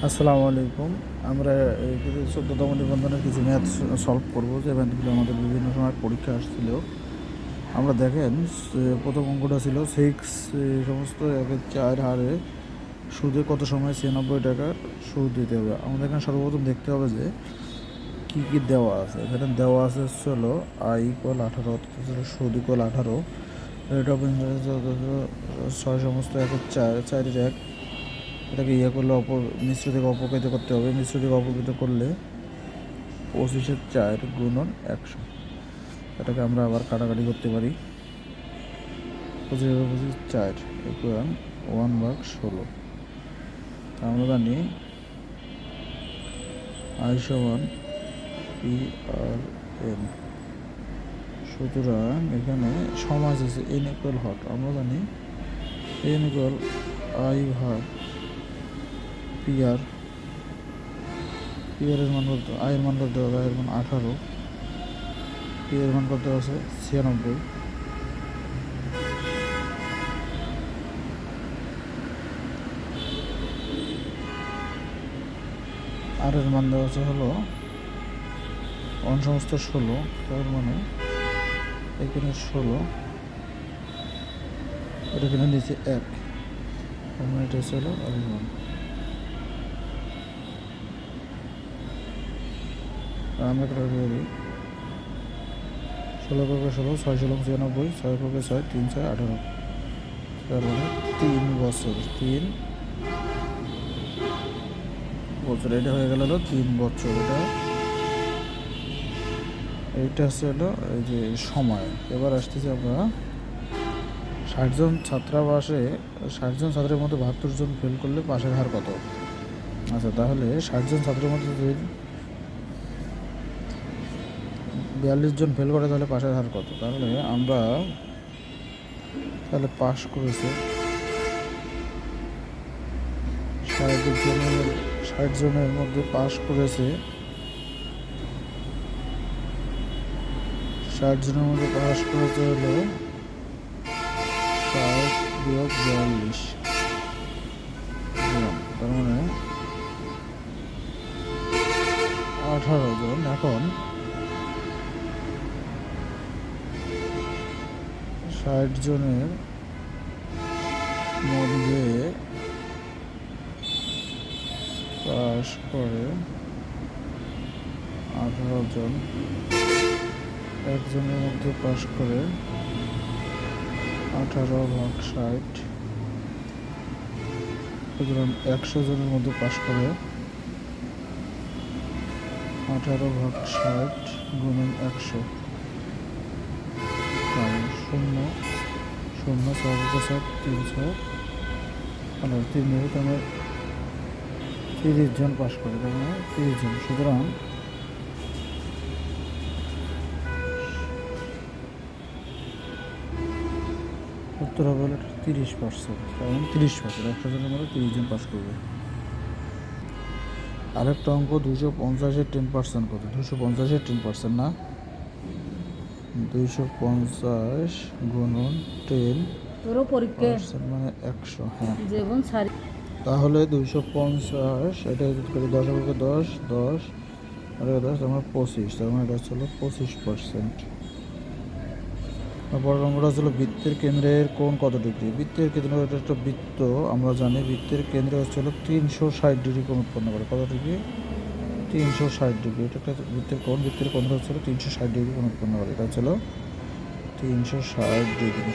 আসসালামু আলাইকুম। আমরা এই যে ১৪তম নিবন্ধনের কিছু ম্যাথ সলভ করব, যে ম্যাথগুলো আমাদের বিভিন্ন সময় পরীক্ষা আসছিল। আমরা দেখেন, প্রথম অঙ্কটা ছিল 6 1/4 হারে সুদে কত সময় 96 টাকার সুদ দিতে হবে। আমাদের এখানে সর্বপ্রথম দেখতে হবে যে কী কী দেওয়া আছে। এখানে দেওয়া আছে হলো I=18, অর্থাৎ সুদ =18, রেট অফ ইন্টারেস্ট 6 1/4 এটাকে করলে মিশ্র থেকে অপকৃত করতে হবে। মিশ্র থেকে অপকৃত করলে 25/4 গুণন 100। এটাকে আমরা আবার কাটাকাটি করতে পারি। 25/4 ইকুয়াল 1/16। আমরা জানি I = PRN। সুতরাং এখানে সমাস আছে n = হট। আমরা জানি n = I/PR। এর মান কত? I এর মান কত হবে? I এর মান 18, P এর মান কত আছে? 96। আর এর মান দেওয়া আছে হলো 1/16। তার মানে এখানে 16, এটা এখানে নিচে 1, তার মানে এটা হচ্ছে হলো আর মান। আমরা কাটাকাটি করি। 16 × 16, 6 × 96, 6 × 6, 3 × 6 18। তার মানে 3 বছর। 3 বছর, এটা হয়ে গেল হলো 3 বছর। এইটা হচ্ছে হলো এই যে সময়। এবার আসতেছি আমরা 60 জন ছাত্রাবাসে 60 জন ছাত্রের মধ্যে 72 জন ফেল করলে পাশের হার কত? আচ্ছা, তাহলে 60 জন ছাত্রের মধ্যে যদি 42 জন ফেল করে তাহলে পাশের হার কত? তাহলে আমরা পাশ করেছে 60 জনের মধ্যে পাশ করেছে 60 জনের মধ্যে পাশ করেছে হলো 60-42 জন, তার মানে 18 জন। এখন 60 জনের মধ্যে পাশ করে 18 জন, একজনের মধ্যে পাশ করে 18/60। সুতরাং 100 জনের মধ্যে পাশ করে 18/60 গুণন 100। 0 0 6 300, 3 মিনিট আমরা 30 জন পাশ করে, তার মানে 30 জন। সুতরাং উত্তর হবে 30%। কারণ 30%, 100 জনের মধ্যে 30 জন পাশ করবে। আরেকটা অঙ্ক 250-এর 10% কত? 250-এর 10% না, 250 গুণন 10% মানে 100। হ্যাঁ, তাহলে 250, এটা করে 10 × 10, 10 আর 10, তার মানে 25, তার মানে এটা হচ্ছে 25%। পরের অঙ্কটা হচ্ছিল বৃত্তের কেন্দ্রের কোণ কত ডিগ্রি? বৃত্তের কেন্দ্র, এটা একটা বৃত্ত। আমরা জানি বৃত্তের কেন্দ্রে হচ্ছে 360 ডিগ্রি কোণ উৎপন্ন করে। কত ডিগ্রি? 360 ডিগ্রি। এটা একটা বৃত্তের কোণ। বৃত্তের কেন্দ্র হচ্ছে 360 ডিগ্রি কোণ উৎপন্ন করে। এটা হচ্ছে 360 ডিগ্রি।